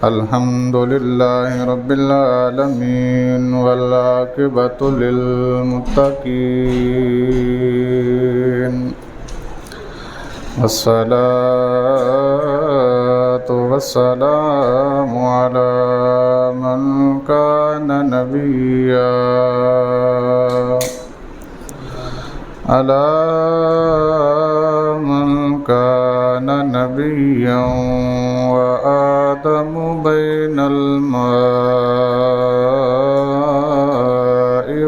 الحمد لله رب العالمين والعاقبة للمتقين والصلاة والسلام على من كان نبيا على من كان نبيا وآدم بين الماء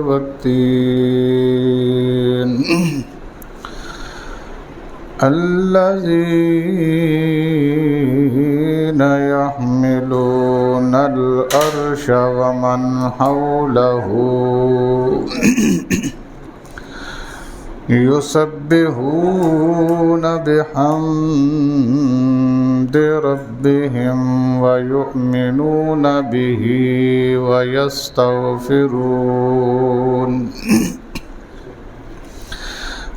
والطين الذين يحملون العرش ومن حوله يسبحون بحمد ربهم ويؤمنون به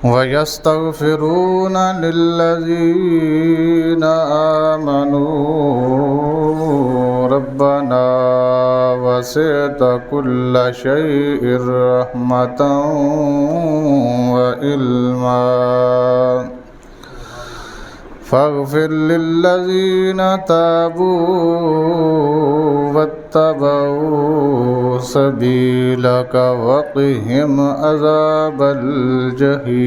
ويستغفرون للذين آمنوا ربنا وسعت كل شيء رحمة وعلما فاغفر للذين تابوا واتبعوا سبيلك وقهم عذاب الجحيم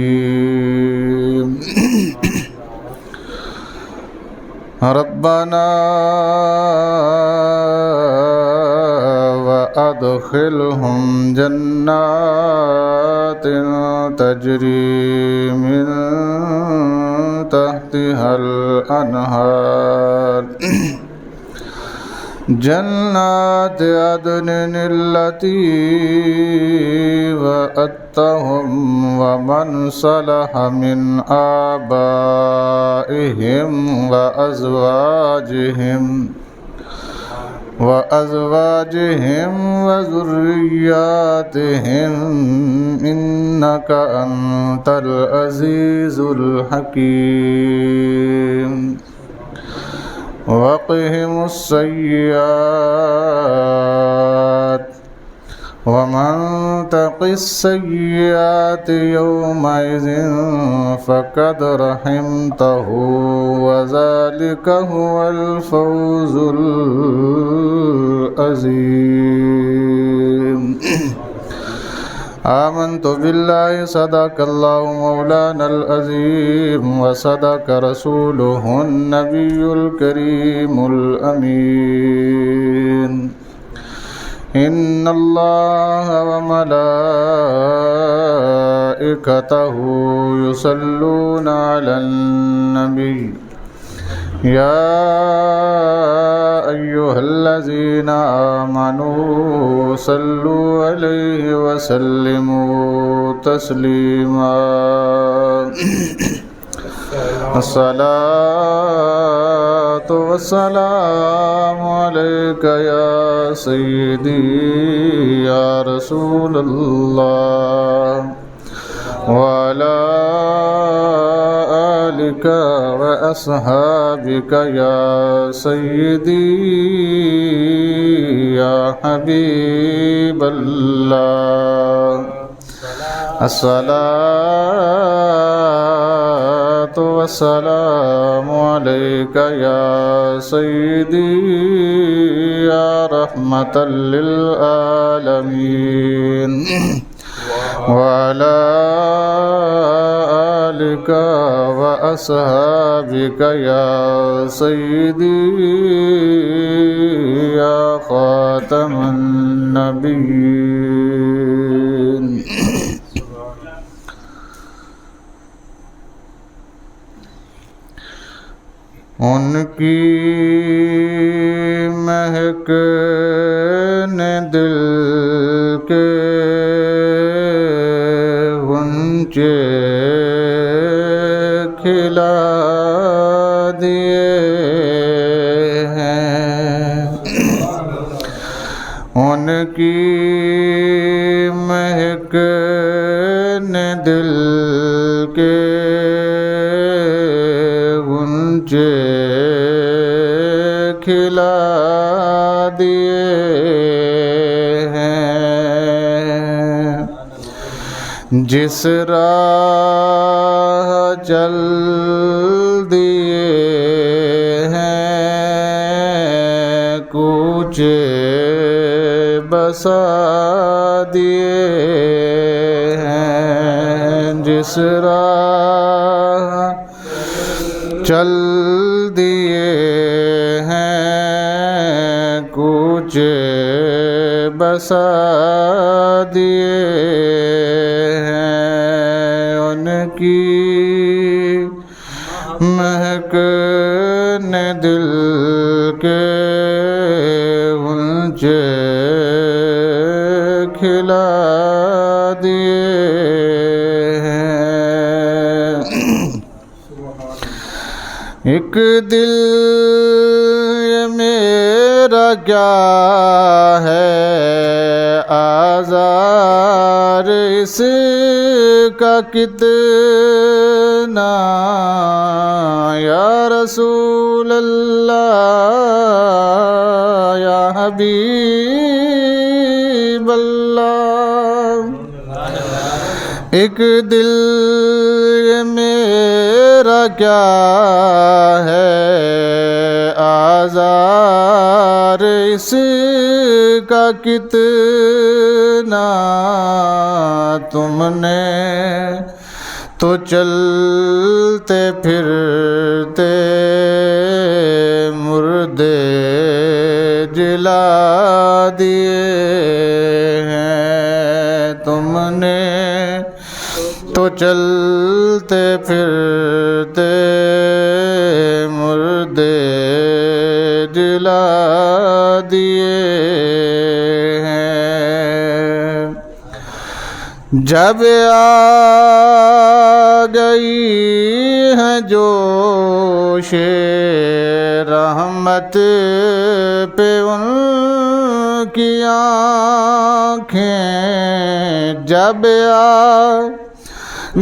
ربنا وأدخلهم جنات تجري من تحتها الأنهار جنات عدن التي وعدتهم ومن صلح من آبائهم وأزواجهم وذرياتهم إنك أنت العزيز الحكيم وقهم السيئات ومن تق السيئات يومئذ فقد رحمته وذلك هو الفوز العظيم آمنت بالله صدق الله مولانا العظيم وصدق رسوله النبي الكريم الأمين إن الله وملائكته يصلون على النبي يا أيها الذين آمنوا صلوا عليه وسلموا تسليما الصلاة والسلام عليك يا سيدي يا رسول الله وعلى آلك وأصحابك يا سيدي يا حبيب الله الصلاة والسلام عليك يا سيدي يا رحمة للعالمين وعلى آلك وأصحابك يا سيدي يا خاتم النبيين ان کی مہک نے دل کے غنچے کھلا دیے ہیں ان کی مہک نے دل کے غنچے کھلا دیے ہیں جس راہ چل دیے ہیں کوچے بسا دیے ہیں جس راہ چل دیے ہیں کوچے بسا دیے ہیں ان کی مہک نے دل کے غنچے کھلا دیے ہیں ایک دل یہ میرا کیا ہے آزار اس کا کتنا یا رسول اللہ یا حبیب اللہ ایک دل یہ میرا کیا ہے آزار اس کا کتنا تم نے تو چلتے پھرتے مردے جلا دیے ہیں تم نے تو چلتے پھرتے مردے جلا دیے ہیں جب آ گئی ہے جوش رحمت پہ ان کی آنکھیں جب آ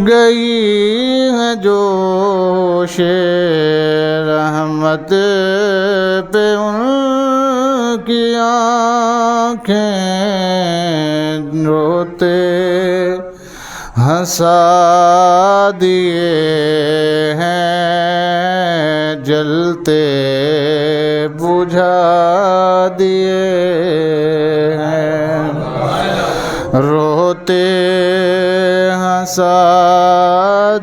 گئی ہے جوش رحمت پہ ان کی آنکھیں روتے ہنسا دیے ہیں جلتے بجھا دیے ہیں روتے ہنسا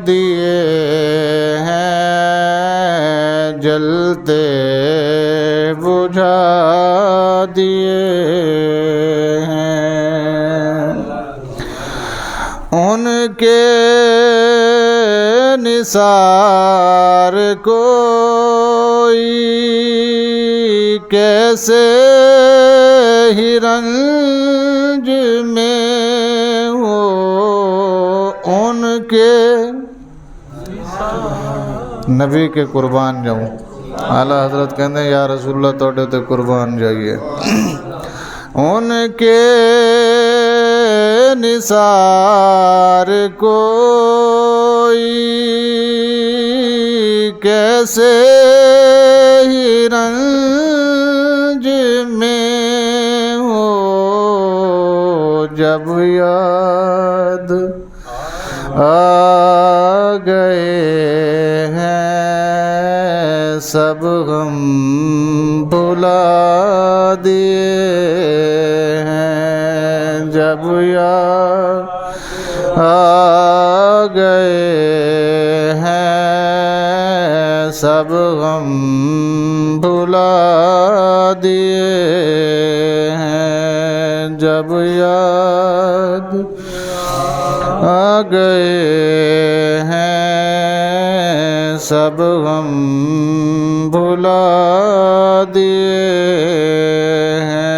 دیے ہیں جلتے بجھا دیے ہیں ان کے نثار کوئی کیسے ہی رنج میں ہو ان کے نبی کے قربان جاؤں اعلیٰ حضرت کہتے ہیں یا رسول اللہ توڑے تے قربان جائیے ان کے نثار کوئی کیسے ہی رنج میں ہو جب یاد آ گئے ہیں سب غم بھلا دیے ہیں جب یاد آ گئے ہیں سب غم بھلا دیے ہیں جب یاد آ گئے ہیں سب غم بھلا دیے ہیں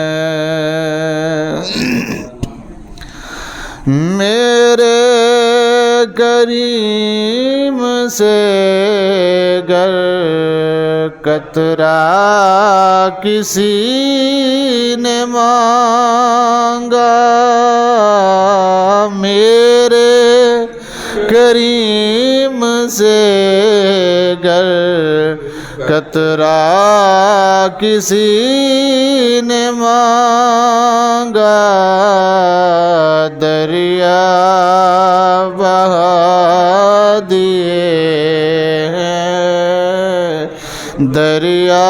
میرے کریم سے گر قطرہ کسی نے مانگا میرے کریم سے گر قطرہ کسی نے مانگا دریا بہا دیے ہیں، دریا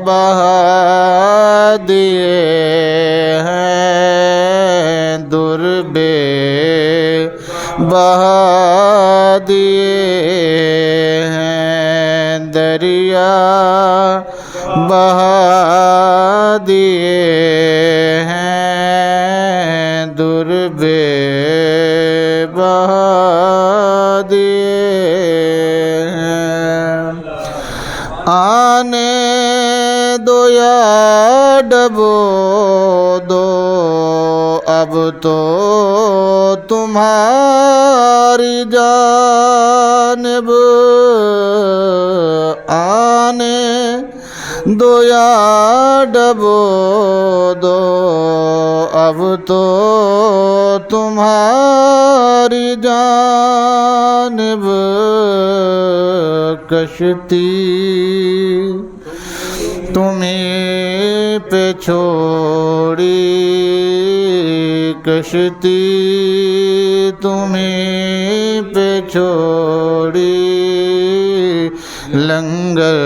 بہا دیے ہیں، در بے بہا دیے ہیں، دریا بہا دیے ہیں، در بے بہا دیے ہیں۔ آنے دو یا ڈبو دو اب تو تمہاری جانب، آنے دو یا ڈبو دو اب تو تمہاری جانب، کشتی تمہیں پہ چھوڑی، کشتی تمہیں پہ چھوڑی، لنگر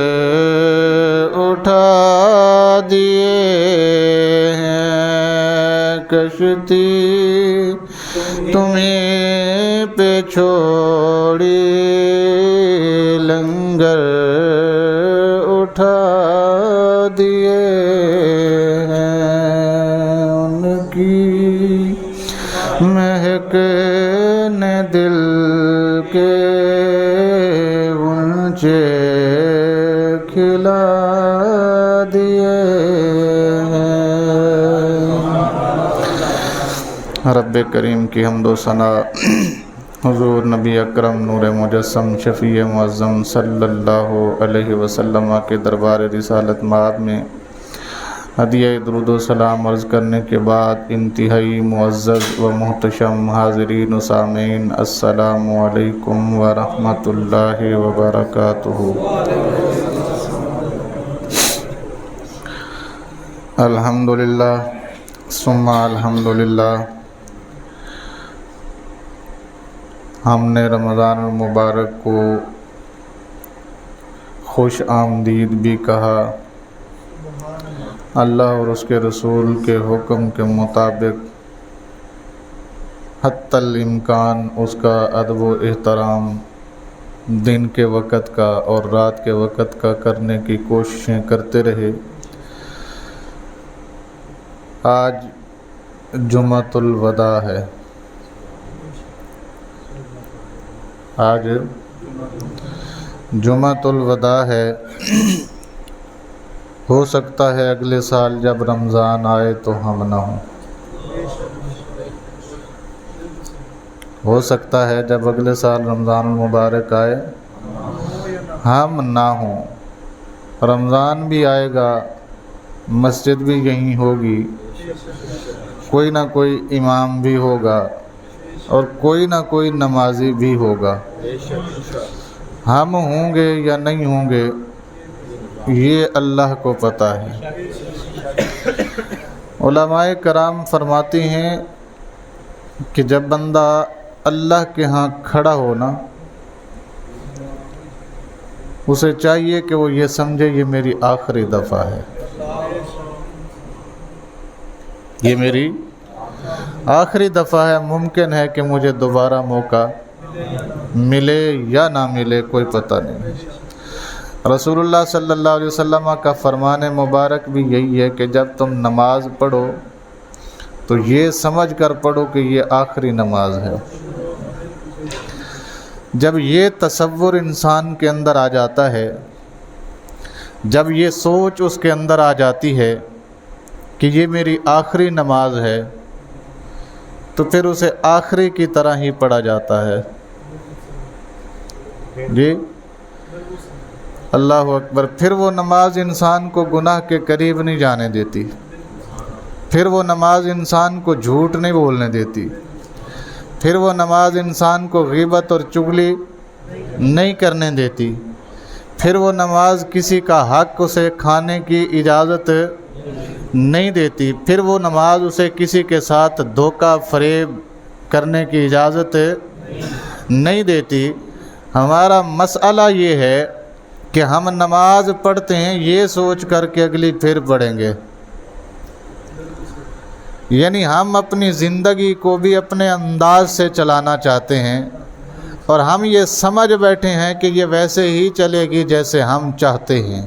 اٹھا دیے ہیں، کشتی تمہیں پہ چھوڑی، لنگر اٹھا دیے ہیں، ان کی مہک نے دل کے غنچے کھلا دیے ہیں۔ رب کریم کی حمد و ثنا حضور نبی اکرم نور مجسم شفیع معظم صلی اللہ علیہ وسلم کے دربار رسالت مآب میں ہدیہ درود و سلام عرض کرنے کے بعد انتہائی معزز و محتشم حاضرین و سامعین، السلام علیکم ورحمۃ اللہ وبرکاتہ۔ الحمدللہ ثم الحمدللہ، ہم نے رمضان المبارک کو خوش آمدید بھی کہا، اللہ اور اس کے رسول کے حکم کے مطابق حتی الامکان اس کا ادب و احترام دن کے وقت کا اور رات کے وقت کا کرنے کی کوششیں کرتے رہے۔ آج جمعۃ الوداع ہے، آج جمعۃ الوداع ہے۔ ہو سکتا ہے اگلے سال جب رمضان آئے تو ہم نہ ہوں، ہو سکتا ہے جب اگلے سال رمضان المبارک آئے ہم نہ ہوں۔ رمضان بھی آئے گا، مسجد بھی یہیں ہوگی، کوئی نہ کوئی امام بھی ہوگا اور کوئی نہ کوئی نمازی بھی ہوگا۔ ہم ہوں گے یا نہیں ہوں گے یہ اللہ کو پتہ ہے۔ علماء کرام فرماتے ہیں کہ جب بندہ اللہ کے ہاں کھڑا ہو نا، اسے چاہیے کہ وہ یہ سمجھے یہ میری آخری دفعہ ہے، یہ میری آخری دفعہ ہے، ممکن ہے کہ مجھے دوبارہ موقع ملے یا نہ ملے، کوئی پتہ نہیں۔ رسول اللہ صلی اللہ علیہ وسلم کا فرمان مبارک بھی یہی ہے کہ جب تم نماز پڑھو تو یہ سمجھ کر پڑھو کہ یہ آخری نماز ہے۔ جب یہ تصور انسان کے اندر آ جاتا ہے، جب یہ سوچ اس کے اندر آ جاتی ہے کہ یہ میری آخری نماز ہے، تو پھر اسے آخری کی طرح ہی پڑھا جاتا ہے۔ جی اللہ اکبر۔ پھر وہ نماز انسان کو گناہ کے قریب نہیں جانے دیتی، پھر وہ نماز انسان کو جھوٹ نہیں بولنے دیتی، پھر وہ نماز انسان کو غیبت اور چغلی نہیں کرنے دیتی، پھر وہ نماز کسی کا حق اسے کھانے کی اجازت نہیں دیتی، پھر وہ نماز اسے کسی کے ساتھ دھوکہ فریب کرنے کی اجازت نہیں دیتی۔ ہمارا مسئلہ یہ ہے کہ ہم نماز پڑھتے ہیں یہ سوچ کر کے اگلی پھر پڑھیں گے، یعنی ہم اپنی زندگی کو بھی اپنے انداز سے چلانا چاہتے ہیں، اور ہم یہ سمجھ بیٹھے ہیں کہ یہ ویسے ہی چلے گی جیسے ہم چاہتے ہیں،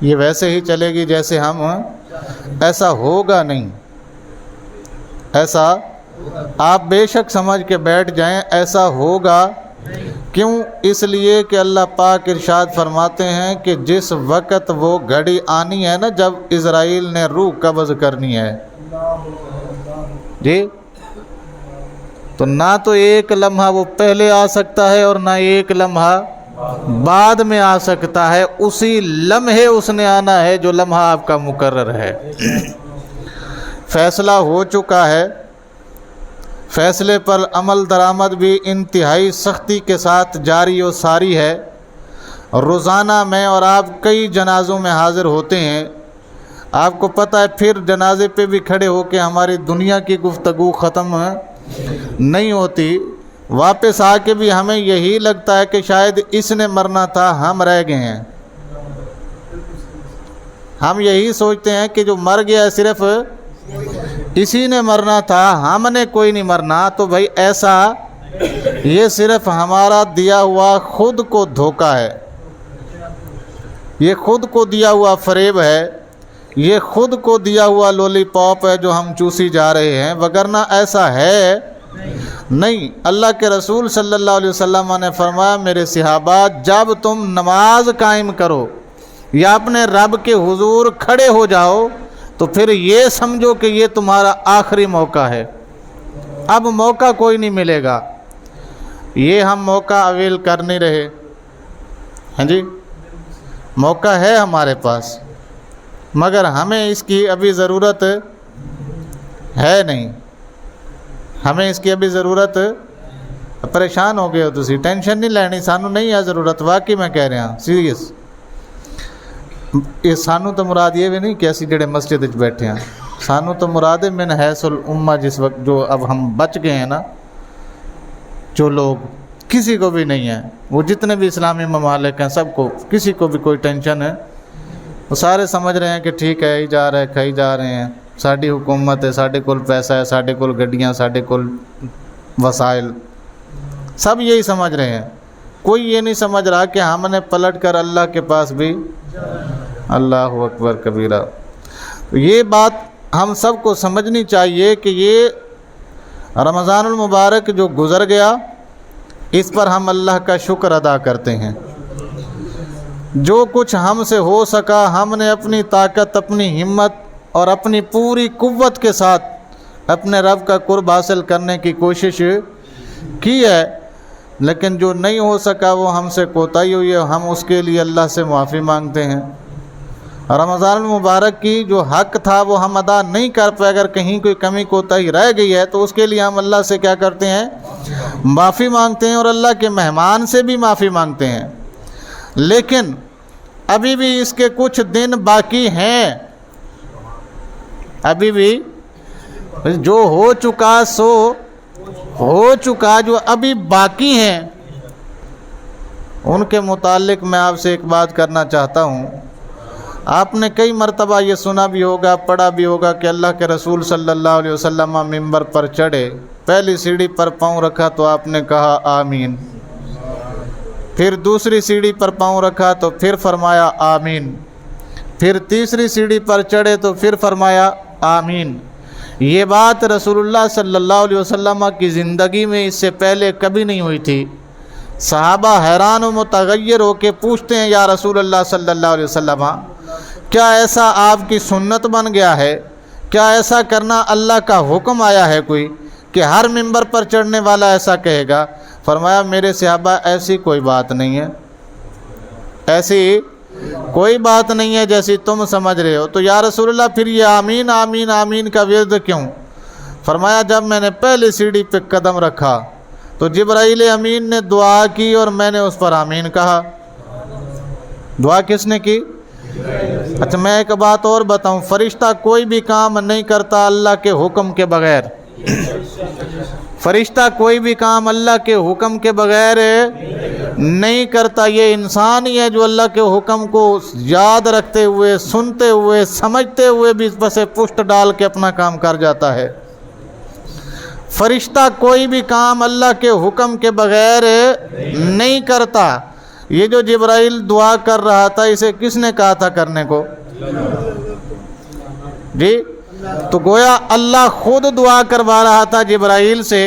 یہ ویسے ہی چلے گی جیسے ہم، ایسا ہوگا نہیں، ایسا آپ بے شک سمجھ کے بیٹھ جائیں ایسا ہوگا۔ کیوں؟ اس لیے کہ اللہ پاک ارشاد فرماتے ہیں کہ جس وقت وہ گھڑی آنی ہے نا جب اسرائیل نے روح قبض کرنی ہے، جی، تو نہ تو ایک لمحہ وہ پہلے آ سکتا ہے اور نہ ایک لمحہ بعد میں آ سکتا ہے، اسی لمحے اس نے آنا ہے جو لمحہ آپ کا مقرر ہے۔ فیصلہ ہو چکا ہے، فیصلے پر عمل درآمد بھی انتہائی سختی کے ساتھ جاری و ساری ہے۔ روزانہ میں اور آپ کئی جنازوں میں حاضر ہوتے ہیں، آپ کو پتہ ہے پھر جنازے پہ بھی کھڑے ہو کے ہماری دنیا کی گفتگو ختم نہیں ہوتی، واپس آ کے بھی ہمیں یہی لگتا ہے کہ شاید اس نے مرنا تھا، ہم رہ گئے ہیں۔ ہم یہی سوچتے ہیں کہ جو مر گیا ہے صرف اسی نے مرنا تھا، ہم نے کوئی نہیں مرنا۔ تو بھائی ایسا، یہ صرف ہمارا دیا ہوا خود کو دھوکہ ہے، یہ خود کو دیا ہوا فریب ہے، یہ خود کو دیا ہوا لولی پاپ ہے جو ہم چوسی جا رہے ہیں، وگرنہ ایسا ہے نہیں۔ اللہ کے رسول صلی اللہ علیہ وسلم نے فرمایا میرے صحابہ، جب تم نماز قائم کرو یا اپنے رب کے حضور کھڑے ہو جاؤ تو پھر یہ سمجھو کہ یہ تمہارا آخری موقع ہے، اب موقع کوئی نہیں ملے گا۔ یہ ہم موقع اویل کر نہیں رہے، ہاں جی، موقع ہے ہمارے پاس، مگر ہمیں اس کی ابھی ضرورت ہے نہیں، ہمیں اس کی ابھی ضرورت، پریشان ہو گئے ہو تسی، ٹینشن نہیں لینی، سانو نہیں ہے ضرورت، واقعی میں کہہ رہا ہوں سیریس۔ یہ سانو تو مراد یہ بھی نہیں کہ اسی جڑے مسجد وچ بیٹھے ہیں، سانو تو مراد ہے من حیث الامہ، جس وقت جو اب ہم بچ گئے ہیں نا، جو لوگ کسی کو بھی نہیں ہے، وہ جتنے بھی اسلامی ممالک ہیں سب کو، کسی کو بھی کوئی ٹینشن ہے، وہ سارے سمجھ رہے ہیں کہ ٹھیک ہے ہی جا رہے کھائی جا رہے ہیں، ساڈی حکومت ہے، ساڈے کول پیسہ ہے، ساڈے کول گڈیاں، ساڈے کول وسائل، سب یہی سمجھ رہے ہیں۔ کوئی یہ نہیں سمجھ رہا کہ ہم نے پلٹ کر اللہ کے پاس بھی، اللہ اکبر کبیرہ۔ یہ بات ہم سب کو سمجھنی چاہیے کہ یہ رمضان المبارک جو گزر گیا، اس پر ہم اللہ کا شکر ادا کرتے ہیں۔ جو کچھ ہم سے ہو سکا ہم نے اپنی طاقت، اپنی ہمت اور اپنی پوری قوت کے ساتھ اپنے رب کا قرب حاصل کرنے کی کوشش کی ہے، لیکن جو نہیں ہو سکا وہ ہم سے کوتاہی ہوئی ہے، ہم اس کے لیے اللہ سے معافی مانگتے ہیں۔ رمضان المبارک کی جو حق تھا وہ ہم ادا نہیں کر پائے، اگر کہیں کوئی کمی کوتاہی رہ گئی ہے تو اس کے لیے ہم اللہ سے کیا کرتے ہیں؟ معافی مانگتے ہیں، اور اللہ کے مہمان سے بھی معافی مانگتے ہیں۔ لیکن ابھی بھی اس کے کچھ دن باقی ہیں، ابھی بھی جو ہو چکا سو ہو چکا، جو ابھی باقی ہیں ان کے متعلق میں آپ سے ایک بات کرنا چاہتا ہوں۔ آپ نے کئی مرتبہ یہ سنا بھی ہوگا، پڑھا بھی ہوگا کہ اللہ کے رسول صلی اللہ علیہ وسلم ممبر پر چڑھے، پہلی سیڑھی پر پاؤں رکھا تو آپ نے کہا آمین، پھر دوسری سیڑھی پر پاؤں رکھا تو پھر فرمایا آمین، پھر تیسری سیڑھی پر چڑھے تو پھر فرمایا آمین۔ یہ بات رسول اللہ صلی اللہ علیہ وسلم کی زندگی میں اس سے پہلے کبھی نہیں ہوئی تھی۔ صحابہ حیران و متغیر ہو کے پوچھتے ہیں یا رسول اللہ صلی اللہ علیہ وسلم، کیا ایسا آپ کی سنت بن گیا ہے؟ کیا ایسا کرنا اللہ کا حکم آیا ہے کوئی کہ ہر ممبر پر چڑھنے والا ایسا کہے گا؟ فرمایا میرے صحابہ ایسی کوئی بات نہیں ہے، ایسی کوئی بات نہیں ہے جیسی تم سمجھ رہے ہو۔ تو یا رسول اللہ پھر یہ آمین آمین آمین کا ورد کیوں؟ فرمایا جب میں نے پہلی سیڑھی پہ قدم رکھا تو جبرائیل امین نے دعا کی اور میں نے اس پر آمین کہا، دعا کس نے کی؟ اچھا میں ایک بات اور بتاؤں، فرشتہ کوئی بھی کام نہیں کرتا اللہ کے حکم کے بغیر، فرشتہ کوئی بھی کام اللہ کے حکم کے بغیر نہیں کرتا، یہ انسان ہی ہے جو اللہ کے حکم کو یاد رکھتے ہوئے، سنتے ہوئے، سمجھتے ہوئے بھی اس پسے پشت ڈال کے اپنا کام کر جاتا ہے۔ فرشتہ کوئی بھی کام اللہ کے حکم کے بغیر نہیں کرتا۔ یہ جو جبرائیل دعا کر رہا تھا اسے کس نے کہا تھا کرنے کو؟ جی تو گویا اللہ خود دعا کروا رہا تھا جبرائیل سے،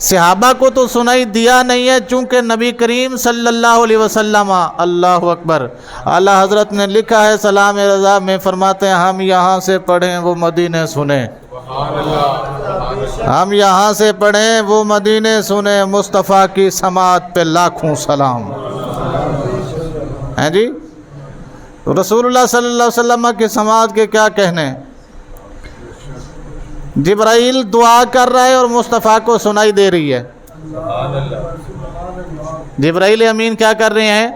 صحابہ کو تو سنائی دیا نہیں ہے چونکہ نبی کریم صلی اللہ علیہ وسلم، اللہ اکبر، اعلیٰ حضرت نے لکھا ہے سلام رضا میں، فرماتے ہیں ہم یہاں سے پڑھیں وہ مدینے سنیں، ہم یہاں سے پڑھیں وہ مدینے سنیں، مصطفیٰ کی سماعت پہ لاکھوں سلام ہیں جی۔ رسول اللہ صلی اللہ علیہ وسلم کی سماعت کے کیا کہنے، جبرائیل دعا کر رہا ہے اور مصطفیٰ کو سنائی دے رہی ہے، جبرائیل امین کیا کر رہے ہیں؟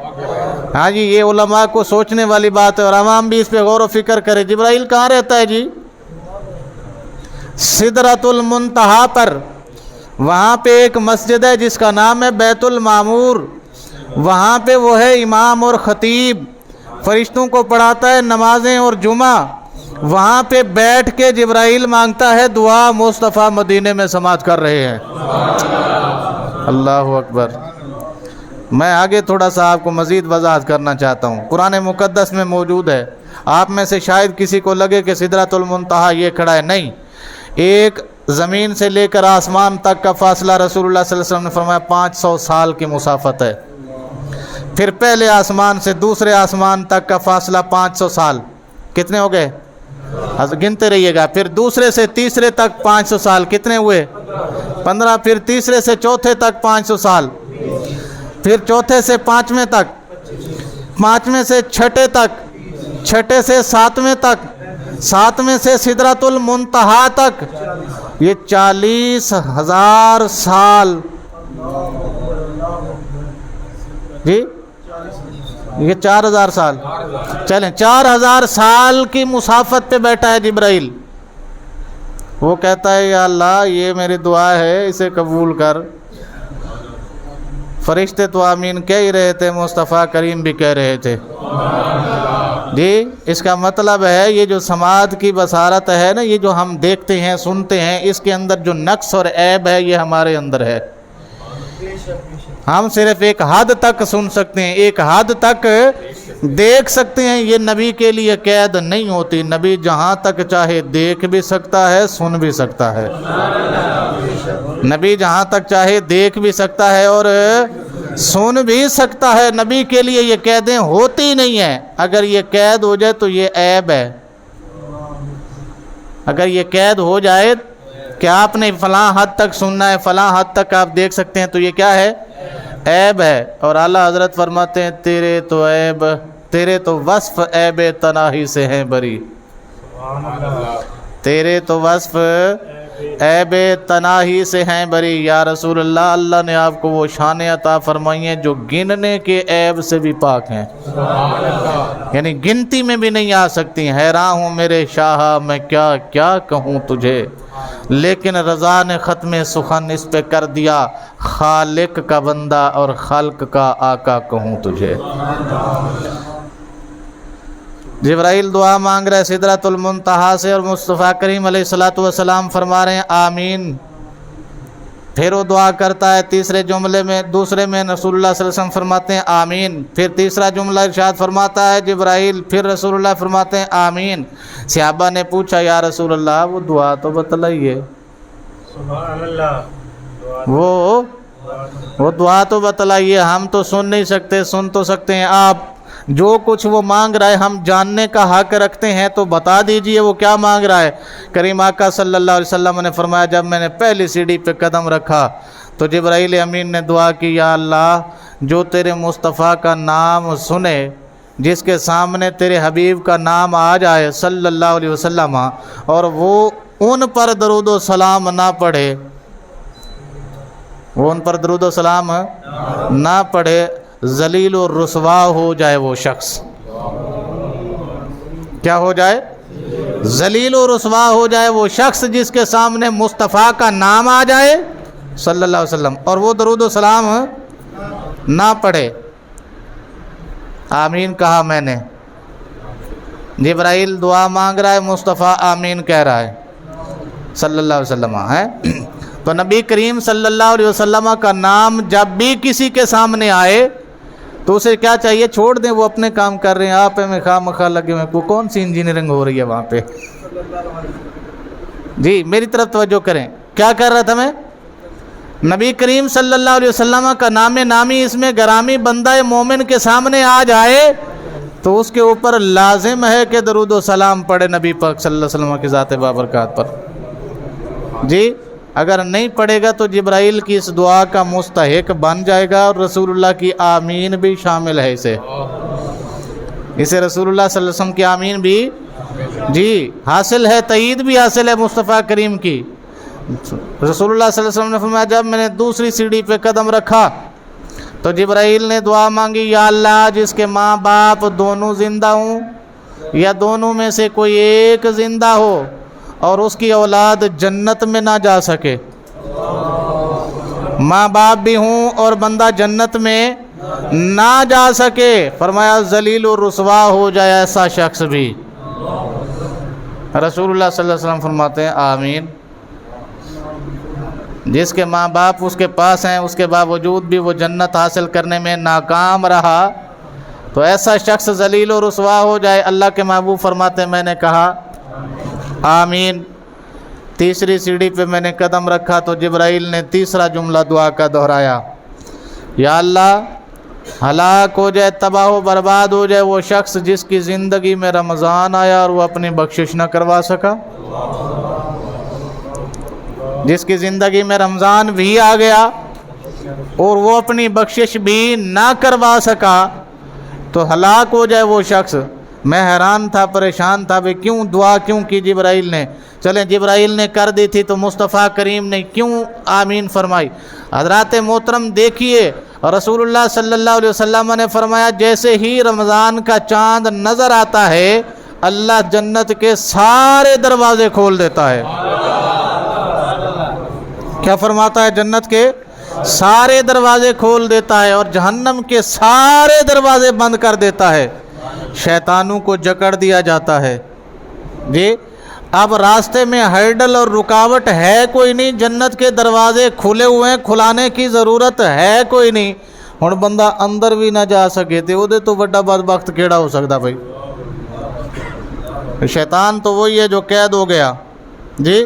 ہاں جی، یہ علماء کو سوچنے والی بات ہے اور عوام بھی اس پہ غور و فکر کرے۔ جبرائیل کہاں رہتا ہے جی؟ سدرۃ المنتہا پر، وہاں پہ ایک مسجد ہے جس کا نام ہے بیت المعمور، وہاں پہ وہ ہے امام اور خطیب، فرشتوں کو پڑھاتا ہے نمازیں اور جمعہ، وہاں پہ بیٹھ کے جبرائیل مانگتا ہے دعا، مصطفیٰ مدینے میں سماعت کر رہے ہیں۔ اللہ اکبر۔ میں آگے تھوڑا سا آپ کو مزید وضاحت کرنا چاہتا ہوں، قرآن مقدس میں موجود ہے، آپ میں سے شاید کسی کو لگے کہ سدرۃ المنتہا یہ کھڑا ہے، نہیں، ایک زمین سے لے کر آسمان تک کا فاصلہ رسول اللہ صلی اللہ علیہ وسلم نے فرمایا 500 سال کی مسافت ہے، پھر پہلے آسمان سے دوسرے آسمان تک کا فاصلہ 500 سال، کتنے ہو گئے؟ گنتے رہیے گا، پھر دوسرے سے تیسرے تک 500 سال، کتنے ہوئے؟ 15، پھر تیسرے سے چوتھے تک 500 سال، پھر چوتھے سے پانچویں تک، پانچویں سے چھٹے تک، چھٹے سے ساتویں تک، ساتویں سے سدرۃ المنتہا تک، یہ 40,000 سال جی، یہ 4,000 سال، چلیں 4,000 سال کی مسافت پہ بیٹھا ہے جبرائیل، وہ کہتا ہے یا اللہ یہ میری دعا ہے اسے قبول کر، فرشتے تو آمین کہہ ہی رہے تھے، مصطفیٰ کریم بھی کہہ رہے تھے جی۔ اس کا مطلب ہے یہ جو سماعت کی بصارت ہے نا، یہ جو ہم دیکھتے ہیں سنتے ہیں، اس کے اندر جو نقص اور عیب ہے یہ ہمارے اندر ہے، ہم صرف ایک حد تک سن سکتے ہیں، ایک حد تک دیکھ سکتے ہیں، یہ نبی کے لیے قید نہیں ہوتی، نبی جہاں تک چاہے دیکھ بھی سکتا ہے، سن بھی سکتا ہے، نبی جہاں تک چاہے دیکھ بھی سکتا ہے اور سن بھی سکتا ہے، نبی کے لیے یہ قیدیں ہوتی نہیں ہیں، اگر یہ قید ہو جائے تو یہ عیب ہے، اگر یہ قید ہو جائے کہ آپ نے فلاں حد تک سننا ہے، فلاں حد تک آپ دیکھ سکتے ہیں، تو یہ کیا ہے؟ عیب ہے۔ اور اعلیٰ حضرت فرماتے ہیں تیرے تو وصف عیب تناہی سے ہیں بری، تیرے تو وصف عیب تناہی سے ہیں بری، یا رسول اللہ، اللہ نے آپ کو وہ شان عطا فرمائی ہیں جو گننے کے عیب سے بھی پاک ہیں، یعنی گنتی میں بھی نہیں آ سکتی۔ حیران ہوں میرے شاہ میں کیا کیا کہوں تجھے، لیکن رضا نے ختم سخن اس پہ کر دیا، خالق کا بندہ اور خلق کا آقا کہوں تجھے۔ جبرائیل دعا مانگ رہے سدرۃ المنتہا سے اور مصطفیٰ کریم علیہ الصلوۃ والسلام فرما رہے ہیں آمین، پھر وہ دعا کرتا ہے تیسرے جملے میں، دوسرے میں رسول اللہ صلی اللہ علیہ وسلم فرماتے ہیں آمین، پھر تیسرا جملہ ارشاد فرماتا ہے جبرائیل، پھر رسول اللہ فرماتے ہیں آمین۔ صحابہ نے پوچھا یا رسول اللہ وہ دعا تو بتلائیے، وہ دعا تو بتلائیے، ہم تو سن نہیں سکتے، سن تو سکتے ہیں آپ، جو کچھ وہ مانگ رہا ہے ہم جاننے کا حق رکھتے ہیں تو بتا دیجئے وہ کیا مانگ رہا ہے۔ کریم آقا صلی اللہ علیہ وسلم نے فرمایا جب میں نے پہلی سیڑھی پہ قدم رکھا تو جبرائیل امین نے دعا کی، یا اللہ جو تیرے مصطفیٰ کا نام سنے، جس کے سامنے تیرے حبیب کا نام آ جائے صلی اللہ علیہ وسلم اور وہ ان پر درود و سلام نہ پڑھے، وہ ان پر درود و سلام نہ پڑھے، ذلیل و رسوا ہو جائے وہ شخص، کیا ہو جائے؟ ذلیل و رسوا ہو جائے وہ شخص جس کے سامنے مصطفیٰ کا نام آ جائے صلی اللہ علیہ وسلم اور وہ درود و سلام نہ پڑھے۔ آمین کہا میں نے، جبرائیل دعا مانگ رہا ہے، مصطفیٰ آمین کہہ رہا ہے صلی اللہ علیہ وسلم ہے۔ تو نبی کریم صلی اللہ علیہ وسلم کا نام جب بھی کسی کے سامنے آئے تو اسے کیا چاہیے؟ چھوڑ دیں، وہ اپنے کام کر رہے ہیں، آپ میں خواہ مخواہ لگے ہوئے، کون سی انجینئرنگ ہو رہی ہے وہاں پہ؟ جی میری طرف توجہ کریں، کیا کر رہا تھا میں؟ نبی کریم صلی اللہ علیہ وسلم کا نام نامی اس میں گرامی بندہ مومن کے سامنے آ جائے تو اس کے اوپر لازم ہے کہ درود و سلام پڑھے نبی پاک صلی اللہ علیہ وسلم کی ذات بابرکات پر۔ جی اگر نہیں پڑھے گا تو جبرائیل کی اس دعا کا مستحق بن جائے گا، اور رسول اللہ کی آمین بھی شامل ہے اسے رسول اللہ صلی اللہ علیہ وسلم کی آمین بھی جی حاصل ہے، تائید بھی حاصل ہے مصطفیٰ کریم کی۔ رسول اللہ صلی اللہ علیہ وسلم نے فرمایا جب میں نے دوسری سیڑھی پہ قدم رکھا تو جبرائیل نے دعا مانگی، یا اللہ جس کے ماں باپ دونوں زندہ ہوں یا دونوں میں سے کوئی ایک زندہ ہو اور اس کی اولاد جنت میں نہ جا سکے، ماں باپ بھی ہوں اور بندہ جنت میں نہ جا سکے، فرمایا ذلیل و رسوا ہو جائے ایسا شخص بھی۔ رسول اللہ صلی اللہ علیہ وسلم فرماتے ہیں آمین۔ جس کے ماں باپ اس کے پاس ہیں اس کے باوجود بھی وہ جنت حاصل کرنے میں ناکام رہا تو ایسا شخص ذلیل و رسوا ہو جائے۔ اللہ کے محبوب فرماتے ہیں میں نے کہا آمین۔ تیسری سیڑھی پہ میں نے قدم رکھا تو جبرائیل نے تیسرا جملہ دعا کا دہرایا، یا اللہ ہلاک ہو جائے، تباہ و برباد ہو جائے وہ شخص جس کی زندگی میں رمضان آیا اور وہ اپنی بخشش نہ کروا سکا، جس کی زندگی میں رمضان بھی آ گیا اور وہ اپنی بخشش بھی نہ کروا سکا تو ہلاک ہو جائے وہ شخص۔ میں حیران تھا، پریشان تھا، بھئی کیوں دعا کیوں کی جبرائیل نے؟ چلیں جبرائیل نے کر دی تھی تو مصطفیٰ کریم نے کیوں آمین فرمائی؟ حضرات محترم دیکھیے رسول اللہ صلی اللہ علیہ وسلم نے فرمایا جیسے ہی رمضان کا چاند نظر آتا ہے اللہ جنت کے سارے دروازے کھول دیتا ہے۔ کیا فرماتا ہے؟ جنت کے سارے دروازے کھول دیتا ہے اور جہنم کے سارے دروازے بند کر دیتا ہے، شیطانوں کو جکڑ دیا جاتا ہے۔ جی اب راستے میں ہرڈل اور رکاوٹ ہے کوئی نہیں، جنت کے دروازے کھلے ہوئے ہیں، کھلانے کی ضرورت ہے کوئی نہیں۔ ہن بندہ اندر بھی نہ جا سکے تے وہ دے تو بڑا بدبخت کیڑا ہو سکتا بھائی؟ شیطان تو وہی ہے جو قید ہو گیا۔ جی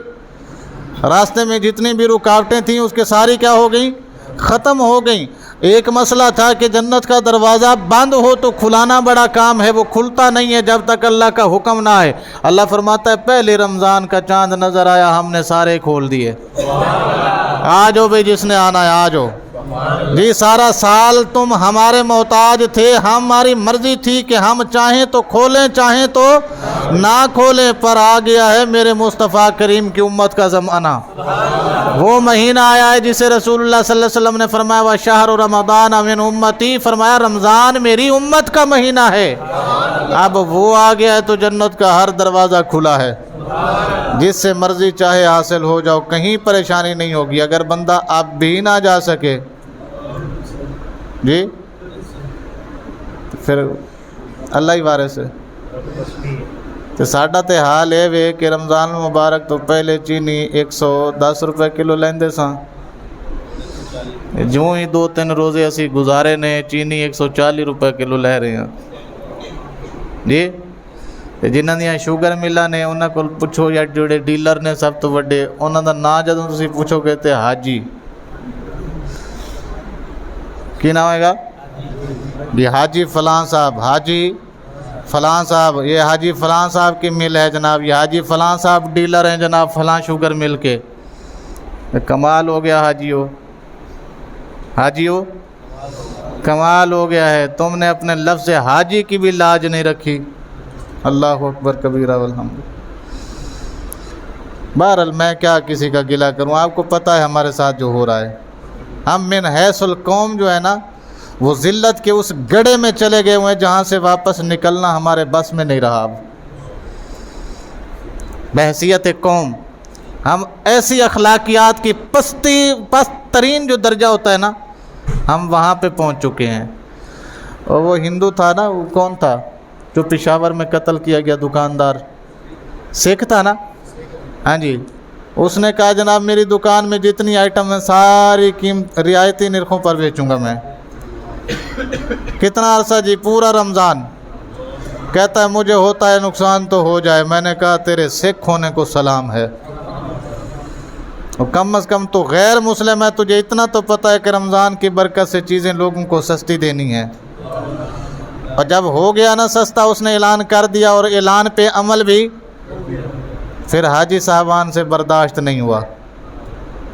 راستے میں جتنی بھی رکاوٹیں تھیں اس کے ساری کیا ہو گئیں؟ ختم ہو گئیں۔ ایک مسئلہ تھا کہ جنت کا دروازہ بند ہو تو کھلانا بڑا کام ہے، وہ کھلتا نہیں ہے جب تک اللہ کا حکم نہ آئے۔ اللہ فرماتا ہے پہلے رمضان کا چاند نظر آیا ہم نے سارے کھول دیے، آ جاؤ بھائی جس نے آنا ہے آ جاؤ۔ جی سارا سال تم ہمارے محتاج تھے، ہماری مرضی تھی کہ ہم چاہیں تو کھولیں چاہیں تو نہ کھولیں، پر آ گیا ہے میرے مصطفیٰ کریم کی امت کا زمانہ۔ وہ مہینہ آیا ہے جسے رسول اللہ صلی اللہ علیہ وسلم نے فرمایا وَشَهْرُ رَمَضَانَ مِنْ أُمَّتِي، فرمایا رمضان میری امت کا مہینہ ہے۔ اب وہ آ گیا ہے تو جنت کا ہر دروازہ کھلا ہے، جس سے مرضی چاہے حاصل ہو جاؤ، کہیں پریشانی نہیں ہوگی۔ اگر بندہ اب بھی نہ جا سکے جی پھر اللہ ہی وارث ہے۔ تو ساڈا تے حال ہے وے کہ رمضان مبارک تو پہلے چینی 110 روپے کلو لیندے ساں، جو ہی 2-3 روزے اسی گزارے نے چینی 140 روپے کلو لے رہے ہیں۔ جی جنہاں دیاں شوگر ملاں نے انہاں کول پوچھو یا جڑے ڈیلر نے سب تو وڈے انہاں دا نام جدوں تسی پوچھو گے تے حاجی کی نام ہے گا یہ حاجی فلاں صاحب، حاجی فلاں صاحب، یہ حاجی فلاں صاحب کی مل ہے جناب، یہ حاجی فلاں صاحب ڈیلر ہیں جناب فلاں شوگر مل کے۔ کمال ہو گیا حاجیو، حاجیو کمال ہو گیا ہے، تم نے اپنے لفظ حاجی کی بھی لاج نہیں رکھی۔ اللہ اکبر کبیرہ والحمد۔ بہرحال میں کیا کسی کا گلہ کروں، آپ کو پتہ ہے ہمارے ساتھ جو ہو رہا ہے۔ ہم من حیث القوم جو ہے نا وہ ذلت کے اس گڑھے میں چلے گئے ہوئے ہیں جہاں سے واپس نکلنا ہمارے بس میں نہیں رہا۔ اب بحیثیت قوم ہم ایسی اخلاقیات کی پست ترین جو درجہ ہوتا ہے نا، ہم وہاں پہ پہنچ چکے ہیں۔ اور وہ ہندو تھا نا، وہ کون تھا جو پشاور میں قتل کیا گیا، دکاندار سکھ تھا نا، ہاں جی، اس نے کہا جناب میری دکان میں جتنی آئٹم ہیں ساری قیمت رعایتی نرخوں پر بیچوں گا میں۔ کتنا عرصہ جی؟ پورا رمضان۔ کہتا ہے مجھے ہوتا ہے نقصان تو ہو جائے۔ میں نے کہا تیرے سکھ ہونے کو سلام ہے، اور کم از کم تو غیر مسلم ہے، تجھے اتنا تو پتہ ہے کہ رمضان کی برکت سے چیزیں لوگوں کو سستی دینی ہیں۔ اور جب ہو گیا نا سستا، اس نے اعلان کر دیا اور اعلان پہ عمل بھی، پھر حاجی صاحبان سے برداشت نہیں ہوا،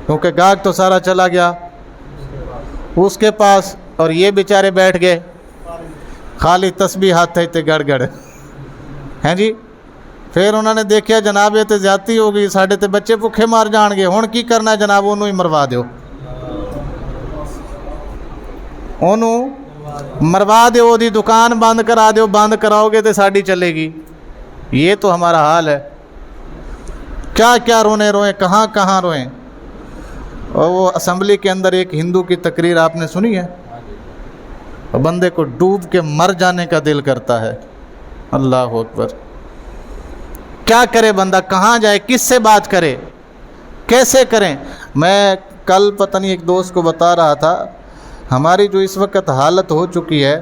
کیونکہ گاہک تو سارا چلا گیا اس کے پاس، اور یہ بیچارے بیٹھ گئے خالی تسبیح ہاتھ تھے گڑ گڑ، ہیں جی۔ پھر انہوں نے دیکھا جناب یہ تو زیادتی ہو گئی، ساڈے تے بچے بھوکے مار جان گے، ہن کی کرنا ہے جناب؟ انہوں ہی مروا دیو، انہوں مروا دیو، دی دکان بند کرا دیو، بند کراؤ گے تو ساڈی چلے گی۔ یہ تو ہمارا حال ہے، کیا کیا رونے روئیں، کہاں کہاں روئیں۔ اور وہ اسمبلی کے اندر ایک ہندو کی تقریر آپ نے سنی ہے، بندے کو ڈوب کے مر جانے کا دل کرتا ہے۔ اللہ اکبر! کیا کرے بندہ، کہاں جائے، کس سے بات کرے، کیسے کریں؟ میں کل پتہ نہیں ایک دوست کو بتا رہا تھا، ہماری جو اس وقت حالت ہو چکی ہے،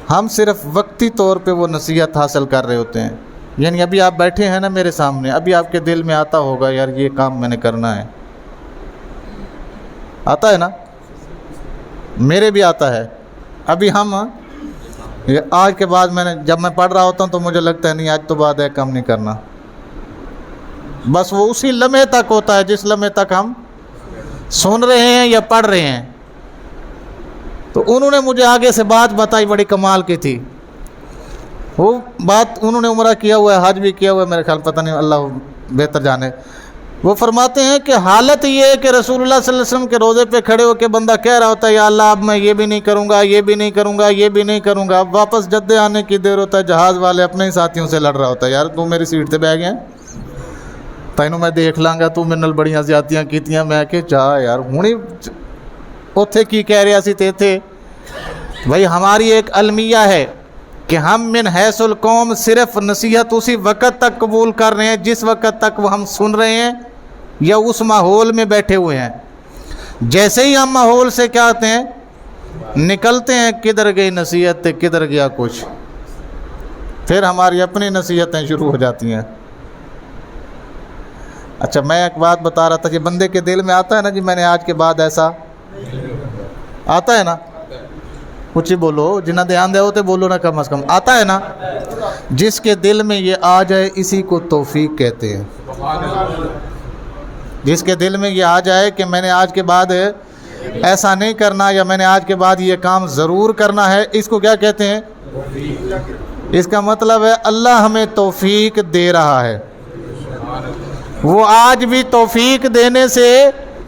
ہم صرف وقتی طور پہ وہ نصیحت حاصل کر رہے ہوتے ہیں۔ یعنی ابھی آپ بیٹھے ہیں نا میرے سامنے، ابھی آپ کے دل میں آتا ہوگا یار یہ کام میں نے کرنا ہے، آتا ہے نا؟ میرے بھی آتا ہے۔ ابھی ہم آج کے بعد جب میں پڑھ رہا ہوتا ہوں تو مجھے لگتا ہے نہیں آج تو بعد ہے کام نہیں کرنا، بس وہ اسی لمحے تک ہوتا ہے جس لمحے تک ہم سن رہے ہیں یا پڑھ رہے ہیں۔ تو انہوں نے مجھے آگے سے بات بتائی، بڑی کمال کی تھی وہ بات۔ انہوں نے عمرہ کیا ہوا ہے، حج بھی کیا ہوا ہے میرے خیال، پتہ نہیں اللہ بہتر جانے۔ وہ فرماتے ہیں کہ حالت یہ ہے کہ رسول اللہ صلی اللہ علیہ وسلم کے روضے پہ کھڑے ہو کے بندہ کہہ رہا ہوتا ہے یا اللہ اب میں یہ بھی نہیں کروں گا، یہ بھی نہیں کروں گا، یہ بھی نہیں کروں گا۔ اب واپس جدے آنے کی دیر ہوتا ہے، جہاز والے اپنے ہی ساتھیوں سے لڑ رہا ہوتا ہے، یار تو میری سیٹ تے بیٹھ گیا تینوں میں دیکھ لاں گا، تو میرے نال بڑیاں زیادتیاں کیتیاں، میں کہ چاہ یار ہونی اوتھے کی کہہ رہا سی تے تھے۔ بھائی ہماری ایک المیہ ہے کہ ہم من حیث القوم صرف نصیحت اسی وقت تک قبول کر رہے ہیں جس وقت تک وہ ہم سن رہے ہیں یا اس ماحول میں بیٹھے ہوئے ہیں۔ جیسے ہی ہم ماحول سے کیا آتے ہیں، نکلتے ہیں، کدھر گئی نصیحت، کدھر گیا کچھ، پھر ہماری اپنی نصیحتیں شروع ہو جاتی ہیں۔ اچھا میں ایک بات بتا رہا تھا کہ بندے کے دل میں آتا ہے نا جی میں نے آج کے بعد ایسا، آتا ہے نا؟ کچھ ہی بولو، جنہ دھیان دے ہوتے بولو نا، کم از کم آتا ہے نا؟ جس کے دل میں یہ آ جائے اسی کو توفیق کہتے ہیں۔ جس کے دل میں یہ آ جائے کہ میں نے آج کے بعد ایسا نہیں کرنا یا میں نے آج کے بعد یہ کام ضرور کرنا ہے، اس کو کیا کہتے ہیں؟ اس کا مطلب ہے اللہ ہمیں توفیق دے رہا ہے، وہ آج بھی توفیق دینے سے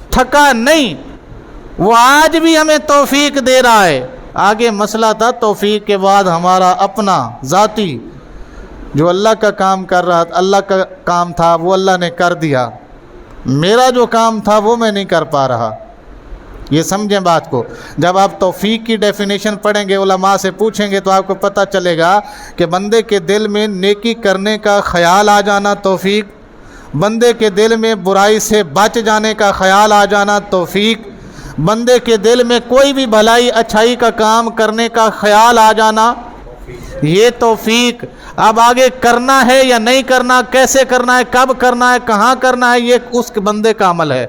تھکا نہیں، وہ آج بھی ہمیں توفیق دے رہا ہے۔ آگے مسئلہ تھا توفیق کے بعد ہمارا اپنا ذاتی جو اللہ کا کام کر رہا تھا، اللہ کا کام تھا وہ اللہ نے کر دیا، میرا جو کام تھا وہ میں نہیں کر پا رہا۔ یہ سمجھیں بات کو، جب آپ توفیق کی ڈیفینیشن پڑھیں گے، علماء سے پوچھیں گے تو آپ کو پتہ چلے گا کہ بندے کے دل میں نیکی کرنے کا خیال آ جانا توفیق، بندے کے دل میں برائی سے بچ جانے کا خیال آ جانا توفیق، بندے کے دل میں کوئی بھی بھلائی اچھائی کا کام کرنے کا خیال آ جانا یہ توفیق۔ اب آگے کرنا ہے یا نہیں کرنا، کیسے کرنا ہے، کب کرنا ہے، کہاں کرنا ہے، یہ اس بندے کا عمل ہے۔